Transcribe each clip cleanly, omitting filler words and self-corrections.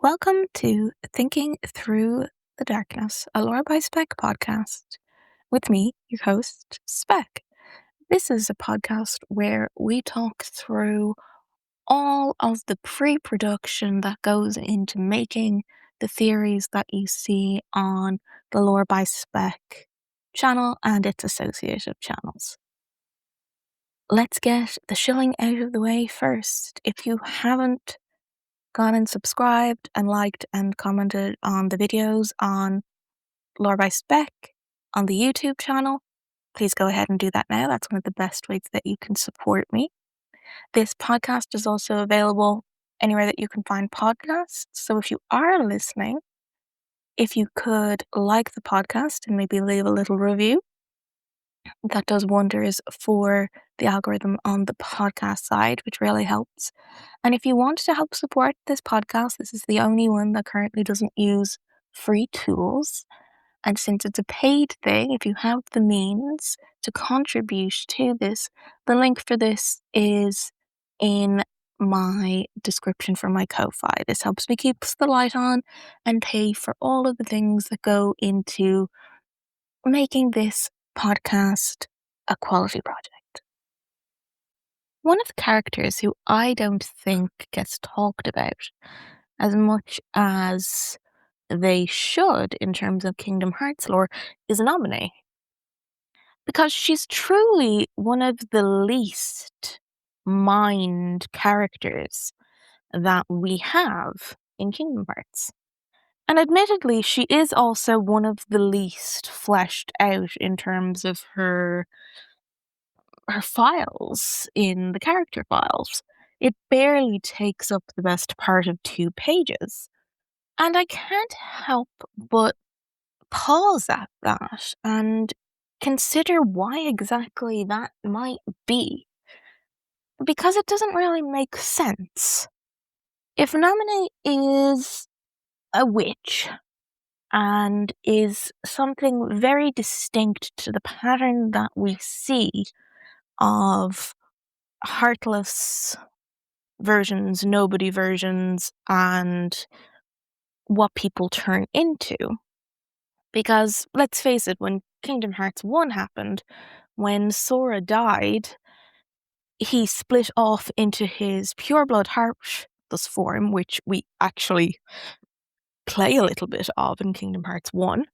Welcome to Thinking Through the Darkness, a Lore by Spec podcast, with me, your host, Spec. This is a podcast where we talk through all of the pre-production that goes into making the theories that you see on the Lore by Spec channel and its associated channels. Let's get the shilling out of the way first. If you haven't gone and subscribed and liked and commented on the videos on Lore by Spec on the YouTube channel, please go ahead and do that now. That's one of the best ways that you can support me. This podcast is also available anywhere that you can find podcasts. So if you are listening, if you could like the podcast and maybe leave a little review, that does wonders for the algorithm on the podcast side, which really helps. And if you want to help support this podcast, this is the only one that currently doesn't use free tools. And since it's a paid thing, if you have the means to contribute to this, the link for this is in my description for my Ko-Fi. This helps me keep the light on and pay for all of the things that go into making this podcast a quality project. One of the characters who I don't think gets talked about as much as they should in terms of Kingdom Hearts lore is Naminé. Because she's truly one of the least mined characters that we have in Kingdom Hearts. And admittedly, she is also one of the least fleshed out in terms of her files in the character files. It barely takes up the best part of 2 pages. And I can't help but pause at that and consider why exactly that might be. Because it doesn't really make sense. If Naminé is a witch and is something very distinct to the pattern that we see of heartless versions, nobody versions, and what people turn into. Because, let's face it, when Kingdom Hearts 1 happened, when Sora died, he split off into his pureblood Heartless form, which we actually play a little bit of in Kingdom Hearts 1.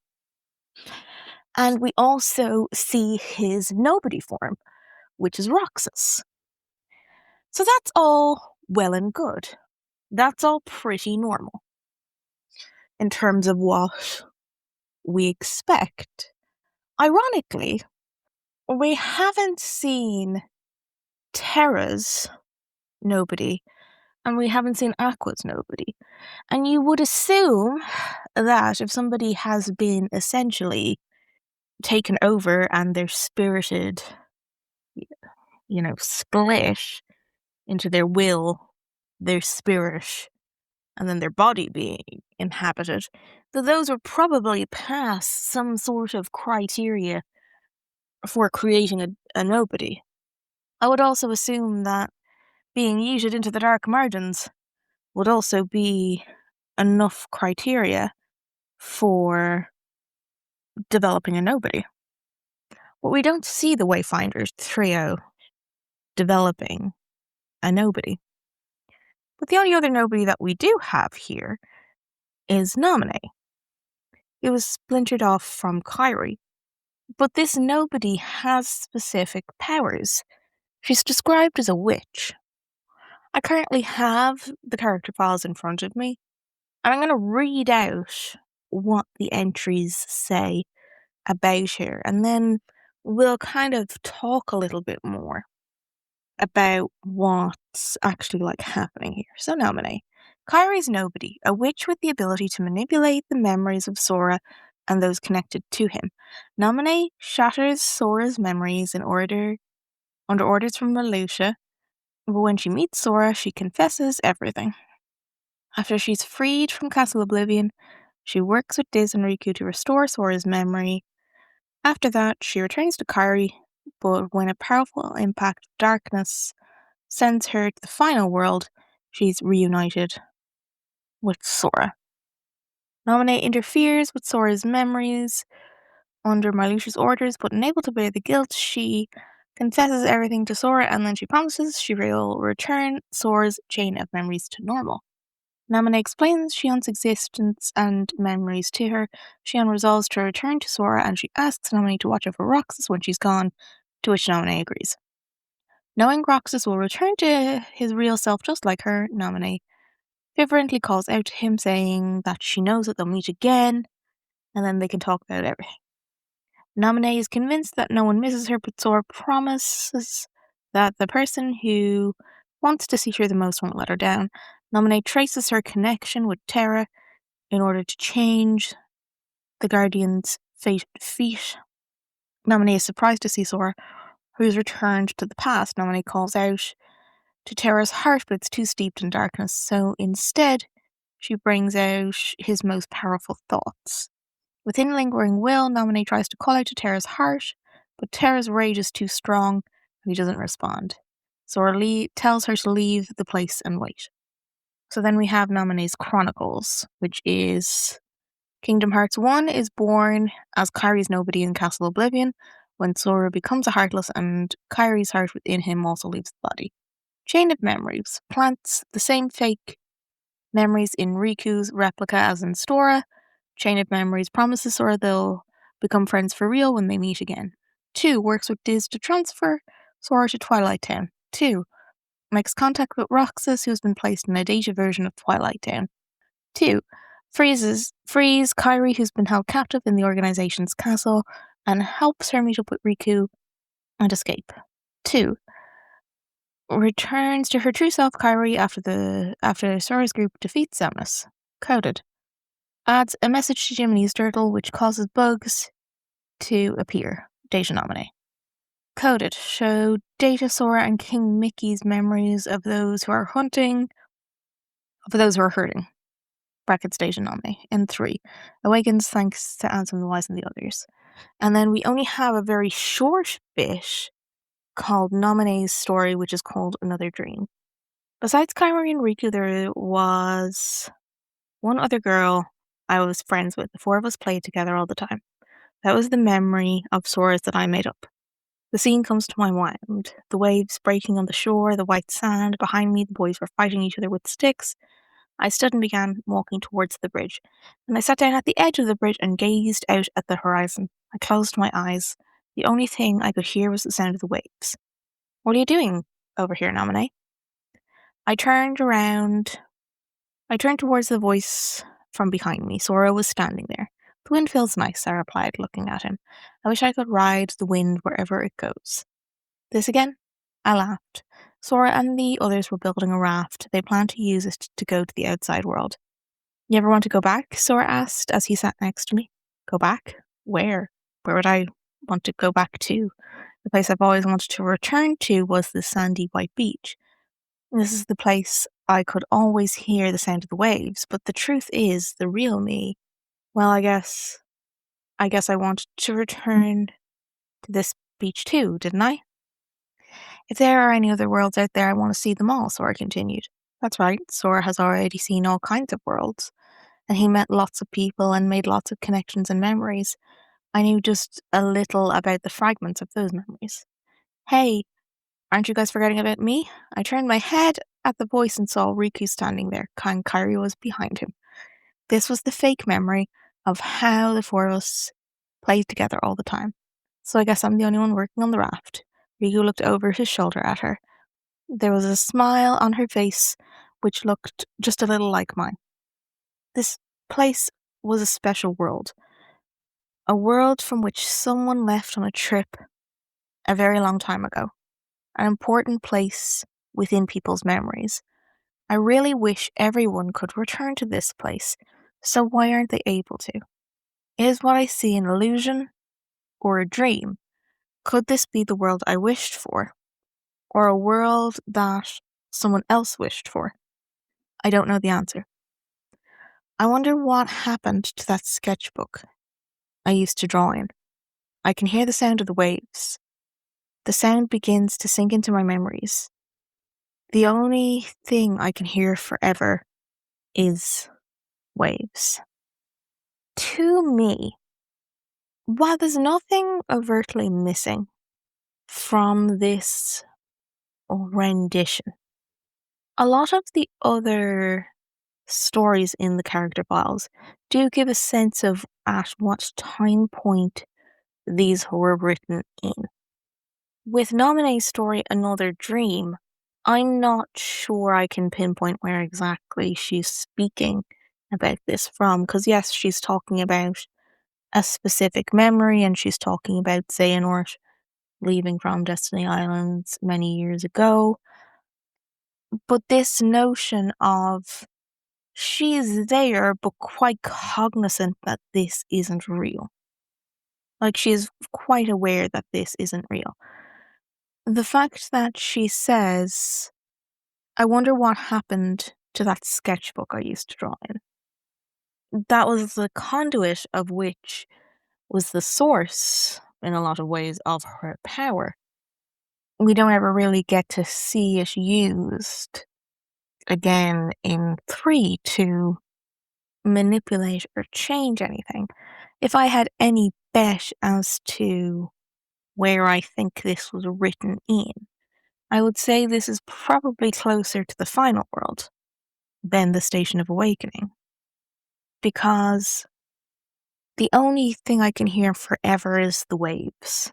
And we also see his nobody form, which is Roxas. So that's all well and good. That's all pretty normal in terms of what we expect. Ironically, we haven't seen Terra's nobody, and we haven't seen Aqua's nobody. And you would assume that if somebody has been essentially taken over and they're spirited, split into their will, their spirit, and then their body being inhabited, that those would probably pass some sort of criteria for creating a nobody. I would also assume that being yeeted into the dark margins would also be enough criteria for developing a nobody. But we don't see the Wayfinder Trio developing a nobody. But the only other nobody that we do have here is Naminé. He was splintered off from Kairi, but this nobody has specific powers. She's described as a witch. I currently have the character files in front of me, and I'm going to read out what the entries say about her, and then we'll kind of talk a little bit more about what's actually happening here. So Naminé. Kairi's nobody, a witch with the ability to manipulate the memories of Sora and those connected to him. Naminé shatters Sora's memories under orders from Malusha, but when she meets Sora, she confesses everything. After she's freed from Castle Oblivion, she works with Diz and Riku to restore Sora's memory. After that, she returns to Kairi, but when a powerful impact of darkness sends her to the final world, she's reunited with Sora. Naminé interferes with Sora's memories under Marluxia's orders, but unable to bear the guilt, she confesses everything to Sora and then she promises she will return Sora's chain of memories to normal. Naminé explains Shion's existence and memories to her. Shion resolves to return to Sora and she asks Naminé to watch over Roxas when she's gone, to which Naminé agrees. Knowing Roxas will return to his real self just like her, Naminé fervently calls out to him saying that she knows that they'll meet again and then they can talk about everything. Naminé is convinced that no one misses her, but Sora promises that the person who wants to see her the most won't let her down. Naminé traces her connection with Terra in order to change the Guardian's fate and defeat. Naminé is surprised to see Sora, who's returned to the past. Naminé calls out to Terra's heart, but it's too steeped in darkness, so instead she brings out his most powerful thoughts. Within lingering will, Naminé tries to call out to Terra's heart, but Terra's rage is too strong and he doesn't respond. Sora tells her to leave the place and wait. So then we have Naminé's Chronicles, which is Kingdom Hearts 1 is born as Kairi's Nobody in Castle Oblivion when Sora becomes a Heartless and Kairi's heart within him also leaves the body. Chain of Memories plants the same fake memories in Riku's replica as in Sora. Chain of Memories promises Sora they'll become friends for real when they meet again. 2. Works with Diz to transfer Sora to Twilight Town. 2. Makes contact with Roxas, who's been placed in a data version of Twilight Town. 2. Frees Kairi, who's been held captive in the organization's castle, and helps her meet up with Riku and escape. 2. Returns to her true self, Kairi, after Sora's group defeats Xemnas. Coded. Adds a message to Jiminy's turtle which causes bugs to appear. Data Naminé. Coded. Show Data, Sora, and King Mickey's memories of those who are hurting. Brackets Data Naminé. And 3. Awakens thanks to Ansem the Wise and the others. And then we only have a very short bit called Naminé's story, which is called Another Dream. Besides Kairi and Riku, there was one other girl I was friends with. The 4 of us played together all the time. That was the memory of Sora's that I made up. The scene comes to my mind. The waves breaking on the shore, the white sand. Behind me, the boys were fighting each other with sticks. I stood and began walking towards the bridge. And I sat down at the edge of the bridge and gazed out at the horizon. I closed my eyes. The only thing I could hear was the sound of the waves. What are you doing over here, Naminé? I turned towards the voice from behind me. Sora was standing there. The wind feels nice, I replied, looking at him. I wish I could ride the wind wherever it goes. This again? I laughed. Sora and the others were building a raft. They planned to use it to go to the outside world. You ever want to go back? Sora asked as he sat next to me. Go back? Where? Where would I want to go back to? The place I've always wanted to return to was the sandy white beach. This is the place I could always hear the sound of the waves, but the truth is, the real me, well, I guess I wanted to return to this beach too, didn't I? If there are any other worlds out there, I want to see them all, Sora continued. That's right, Sora has already seen all kinds of worlds, and he met lots of people and made lots of connections and memories. I knew just a little about the fragments of those memories. Hey, aren't you guys forgetting about me? I turned my head at the voice and saw Riku standing there. Kairi was behind him. This was the fake memory of how the 4 of us played together all the time. So I guess I'm the only one working on the raft. Riku looked over his shoulder at her. There was a smile on her face which looked just a little like mine. This place was a special world. A world from which someone left on a trip a very long time ago. An important place within people's memories. I really wish everyone could return to this place, so why aren't they able to? Is what I see an illusion or a dream? Could this be the world I wished for? Or a world that someone else wished for? I don't know the answer. I wonder what happened to that sketchbook I used to draw in. I can hear the sound of the waves. The sound begins to sink into my memories. The only thing I can hear forever is waves. To me, while there's nothing overtly missing from this rendition, a lot of the other stories in the character files do give a sense of at what time point these were written in. With Naminé's story, Another Dream, I'm not sure I can pinpoint where exactly she's speaking about this from, because yes, she's talking about a specific memory and she's talking about Xehanort leaving from Destiny Islands many years ago, but this notion of she's there but quite cognizant that this isn't real. Like, she's quite aware that this isn't real. The fact that she says, I wonder what happened to that sketchbook I used to draw in. That was the conduit of which was the source, in a lot of ways, of her power. We don't ever really get to see it used again in 3 to manipulate or change anything. If I had any bet as to where I think this was written in, I would say this is probably closer to the final world than the Station of Awakening. Because the only thing I can hear forever is the waves.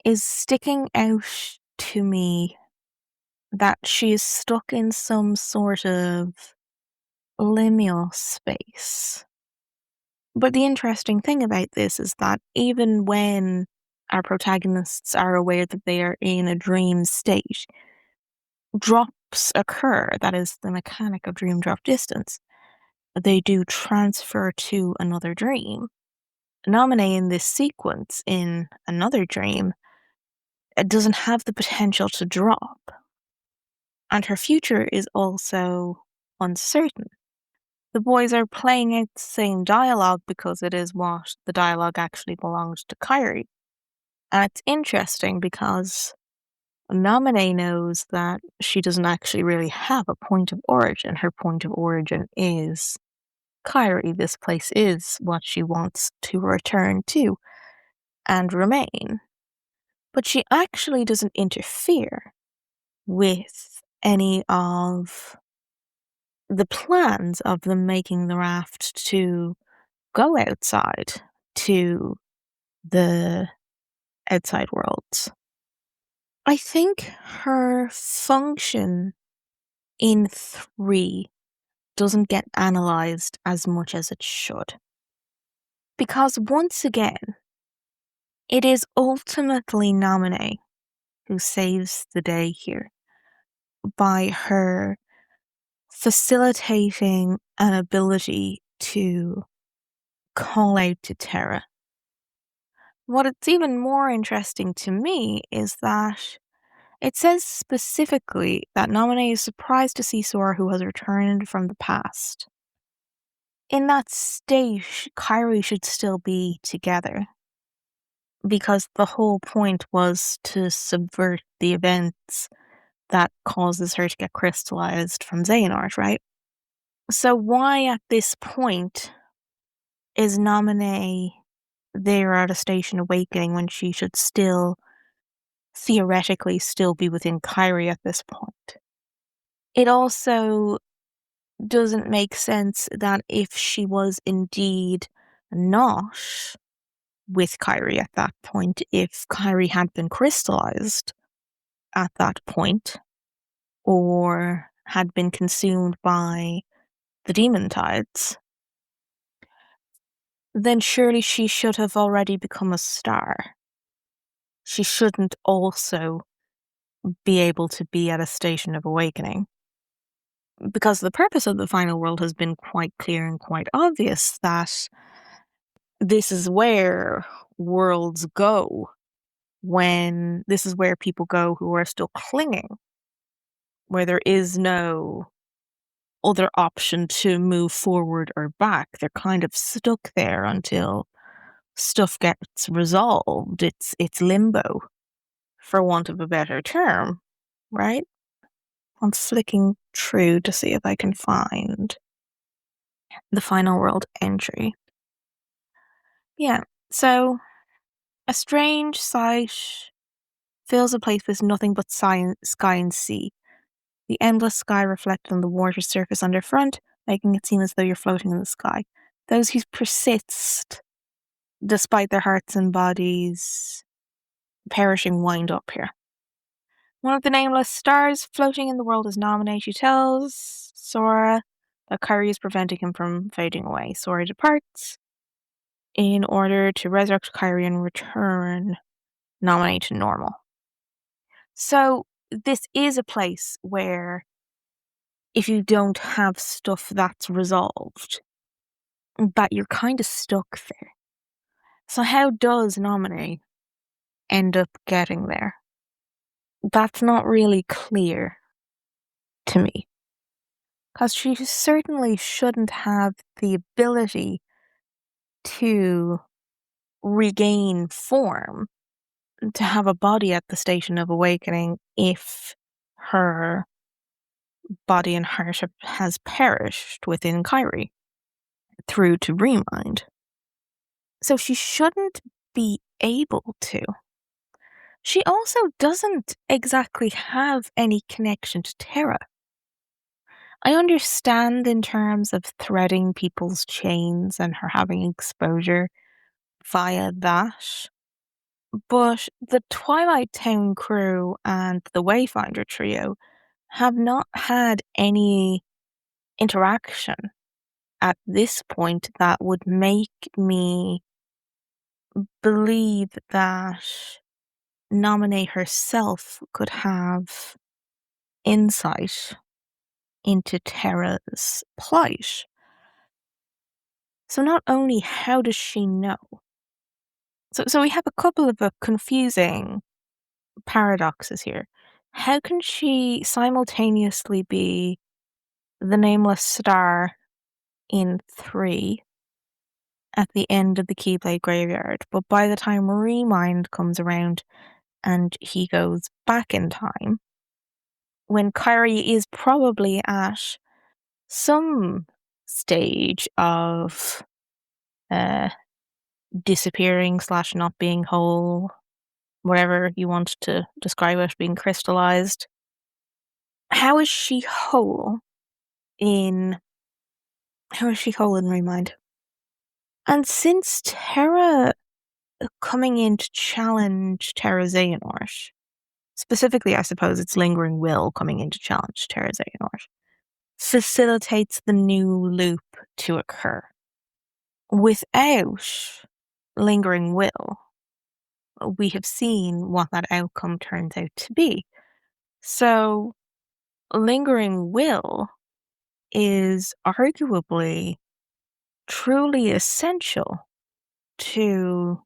Is sticking out to me that she is stuck in some sort of liminal space. But the interesting thing about this is that even when our protagonists are aware that they are in a dream state, drops occur. That is the mechanic of dream drop distance. They do transfer to another dream. Naminé in this sequence, in Another Dream, it doesn't have the potential to drop. And her future is also uncertain. The boys are playing out the same dialogue because it is what the dialogue actually belongs to Kyrie. And it's interesting because Naminé knows that she doesn't actually really have a point of origin. Her point of origin is Kyrie. This place is what she wants to return to and remain. But she actually doesn't interfere with any of the plans of them making the raft to go outside to the outside worlds. I think her function in 3 doesn't get analysed as much as it should. Because once again, it is ultimately Naminé who saves the day here by her facilitating an ability to call out to Terra. What it's even more interesting to me is that it says specifically that Naminé is surprised to see Sora, who has returned from the past. In that state, Kyrie should still be together. Because the whole point was to subvert the events that causes her to get crystallized from Xehanort, right? So why at this point is Naminé there at a Station Awakening when she should still, theoretically, still be within Kyrie at this point? It also doesn't make sense that if she was indeed not with Kyrie at that point, if Kyrie had been crystallized at that point, or had been consumed by the demon tides, then surely she should have already become a star. She shouldn't also be able to be at a Station of Awakening. Because the purpose of the final world has been quite clear and quite obvious, that this is where worlds go when this is where people go who are still clinging, where there is no other option to move forward or back. They're kind of stuck there until stuff gets resolved. It's limbo, for want of a better term, right? I'm flicking through to see if I can find the final world entry. Yeah, so a strange sight fills a place with nothing but sky and sea. The endless sky reflected on the water surface underfront, making it seem as though you're floating in the sky. Those who persist, despite their hearts and bodies perishing, wind up here. One of the nameless stars floating in the world is Naminé. She tells Sora that Kyrie is preventing him from fading away. Sora departs in order to resurrect Kyrie and return Naminé to normal. So this is a place where if you don't have stuff that's resolved, that you're kind of stuck there. So how does Naminé end up getting there? That's not really clear to me. Because she certainly shouldn't have the ability to regain form, to have a body at the station of awakening if her body and heart has perished within Kyrie through to Remind. So she shouldn't be able to. She also doesn't exactly have any connection to Terra. I understand in terms of threading people's chains and her having exposure via that, but the Twilight Town crew and the Wayfinder Trio have not had any interaction at this point that would make me believe that Naminé herself could have insight into Terra's plight. So not only how does she know? So we have a couple of confusing paradoxes here. How can she simultaneously be the Nameless Star in 3 at the end of the Keyblade Graveyard, but by the time Remind comes around and he goes back in time, when Kyrie is probably at some stage of disappearing / not being whole, whatever you want to describe it, being crystallized. How is she whole in Remind? And since Terra coming in to challenge Terra Xehanort, specifically I suppose it's Lingering Will coming in to challenge Terra Xehanort, facilitates the new loop to occur. Without Lingering Will, we have seen what that outcome turns out to be. So, Lingering Will is arguably truly essential to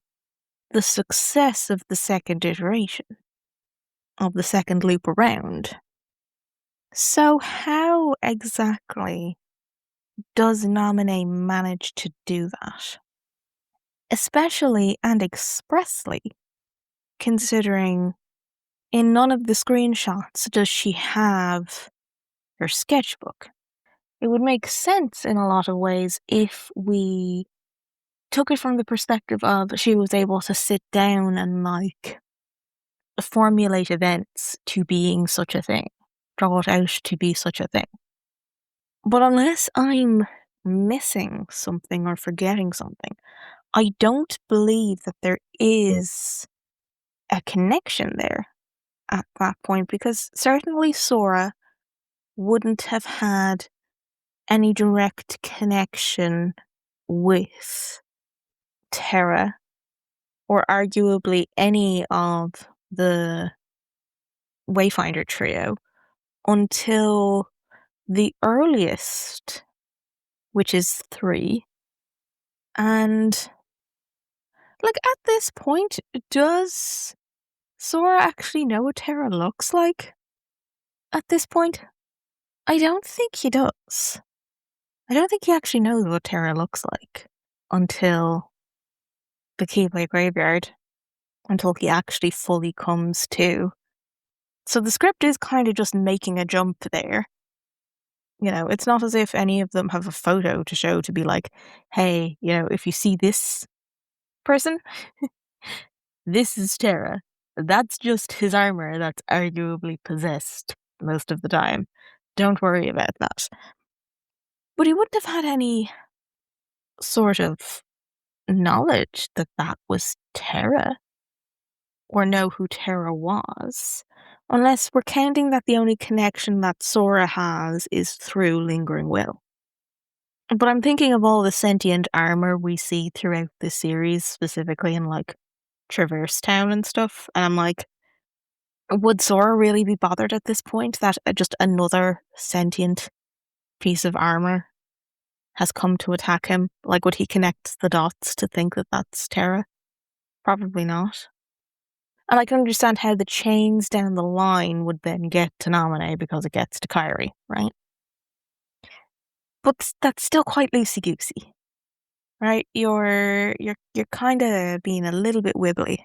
the success of the second iteration, of the second loop around. So, how exactly does Naminé manage to do that? Especially and expressly considering in none of the screenshots does she have her sketchbook. It would make sense in a lot of ways if we took it from the perspective of she was able to sit down and formulate events to being such a thing, draw it out to be such a thing. But unless I'm missing something or forgetting something, I don't believe that there is a connection there at that point, because certainly Sora wouldn't have had any direct connection with Terra, or arguably any of the Wayfinder Trio, until the earliest, which is 3. And, at this point, does Sora actually know what Terra looks like? At this point? I don't think he does. I don't think he actually knows what Terra looks like until the Keyblade Graveyard, until he actually fully comes to. So the script is kind of just making a jump there. It's not as if any of them have a photo to show to be like, hey, if you see this person, this is Terra. That's just his armor that's arguably possessed most of the time. Don't worry about that. But he wouldn't have had any sort of knowledge that that was Terra or know who Terra was. Unless we're counting that the only connection that Sora has is through Lingering Will. But I'm thinking of all the sentient armor we see throughout the series, specifically in like Traverse Town and stuff, and I'm like, would Sora really be bothered at this point that just another sentient piece of armor has come to attack him? Like, would he connect the dots to think that that's Terra? Probably not. And I can understand how the chains down the line would then get to Naminé because it gets to Kairi, right? But that's still quite loosey-goosey, right? You're kind of being a little bit wibbly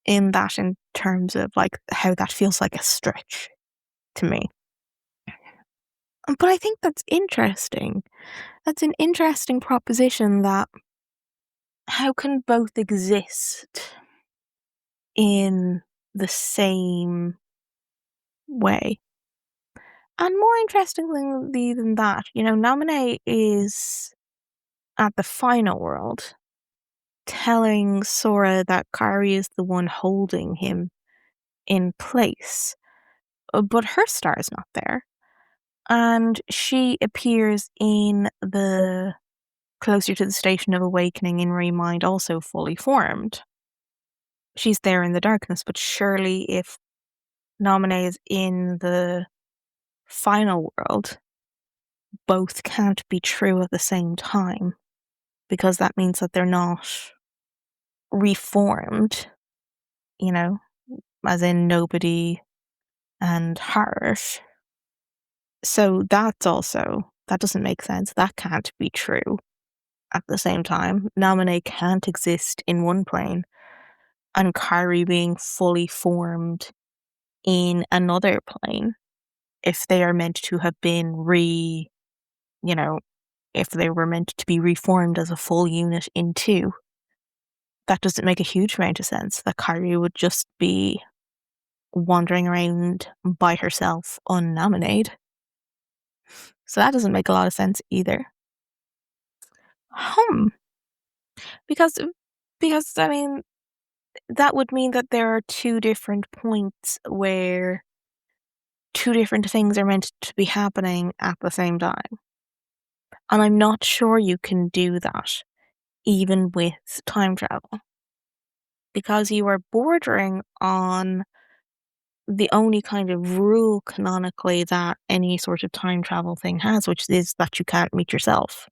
in that, in terms of like how that feels like a stretch to me. But I think that's interesting. That's an interesting proposition, that how can both exist in the same way? And more interestingly than that, Naminé is at the final world telling Sora that Kairi is the one holding him in place. But her star is not there. And she appears in the closer to the Station of Awakening in Remind, also fully formed. She's there in the darkness, but surely if Naminé is in the final world, both can't be true at the same time, because that means that they're not reformed, as in Nobody and Heart. So that doesn't make sense. That can't be true at the same time. Naminé can't exist in one plane and Kairi being fully formed in another plane if they are meant to have been if they were meant to be reformed as a full unit in two. That doesn't make a huge amount of sense, that Kairi would just be wandering around by herself unnominated. So that doesn't make a lot of sense either. Hmm. Because I mean, that would mean that there are two different points where two different things are meant to be happening at the same time. And I'm not sure you can do that, even with time travel. Because you are bordering on the only kind of rule canonically that any sort of time travel thing has, which is that you can't meet yourself.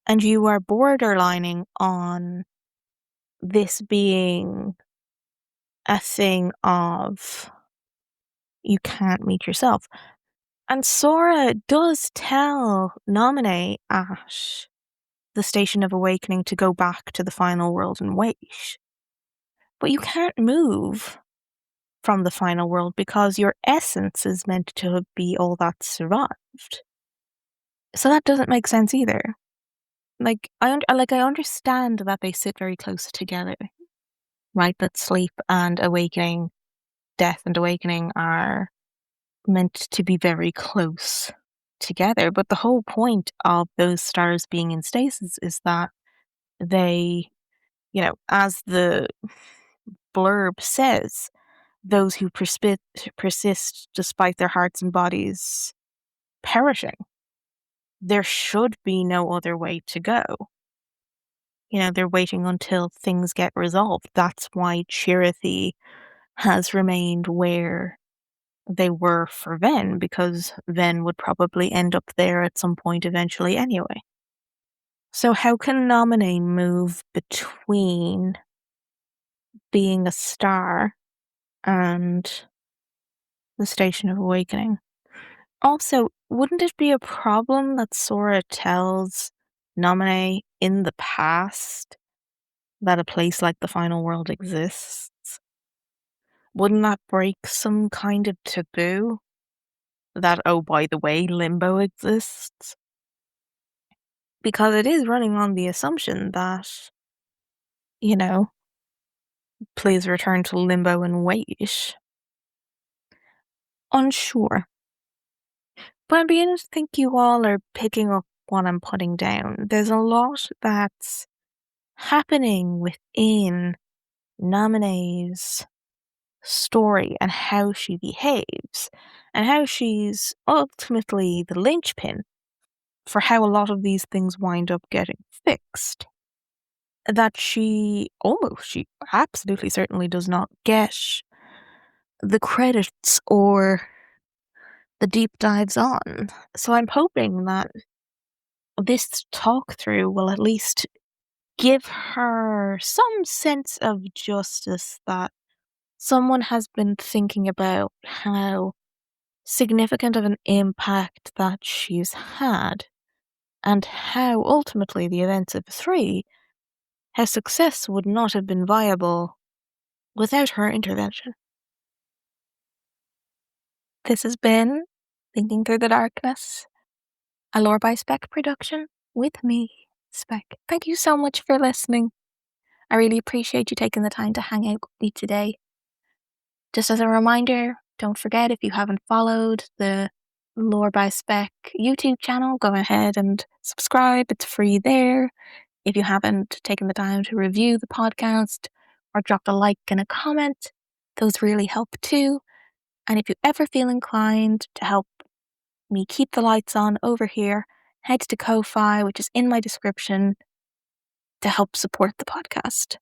And you are borderlining on this being a thing of you can't meet yourself. And Sora does tell Naminé at the Station of Awakening to go back to the final world and wait. But you can't move from the final world because your essence is meant to be all that survived. So that doesn't make sense either. Like I understand that they sit very close together, right? That sleep and awakening, death and awakening are meant to be very close together. But the whole point of those stars being in stasis is that they, as the blurb says, those who persist despite their hearts and bodies perishing. There should be no other way to go. They're waiting until things get resolved. That's why Chirithy has remained where they were for Ven, because Ven would probably end up there at some point eventually anyway. So how can Naminé move between being a star and the Station of Awakening? Also, wouldn't it be a problem that Sora tells Naminé in the past that a place like the final world exists? Wouldn't that break some kind of taboo? that, oh, by the way, limbo exists. Because it is running on the assumption that, you know, please return to limbo and wait. Unsure. But I'm beginning to think you all are picking up what I'm putting down. There's a lot that's happening within Naminé's story and how she behaves, and how she's ultimately the linchpin for how a lot of these things wind up getting fixed. That she absolutely certainly does not get the credits or the deep dives on. So I'm hoping that this talk through will at least give her some sense of justice, that someone has been thinking about how significant of an impact that she's had, and how ultimately the events of 3, how success would not have been viable without her intervention. This has been Thinking Through the Darkness, a Lore by Spec production with me, Spec. Thank you so much for listening. I really appreciate you taking the time to hang out with me today. Just as a reminder, don't forget, if you haven't followed the Lore by Spec YouTube channel, go ahead and subscribe. It's free there. If you haven't taken the time to review the podcast or dropped a like and a comment, those really help too. And if you ever feel inclined to help me keep the lights on over here, head to Ko-Fi, which is in my description, to help support the podcast.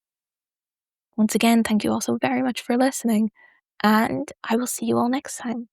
Once again, thank you all so very much for listening, and I will see you all next time.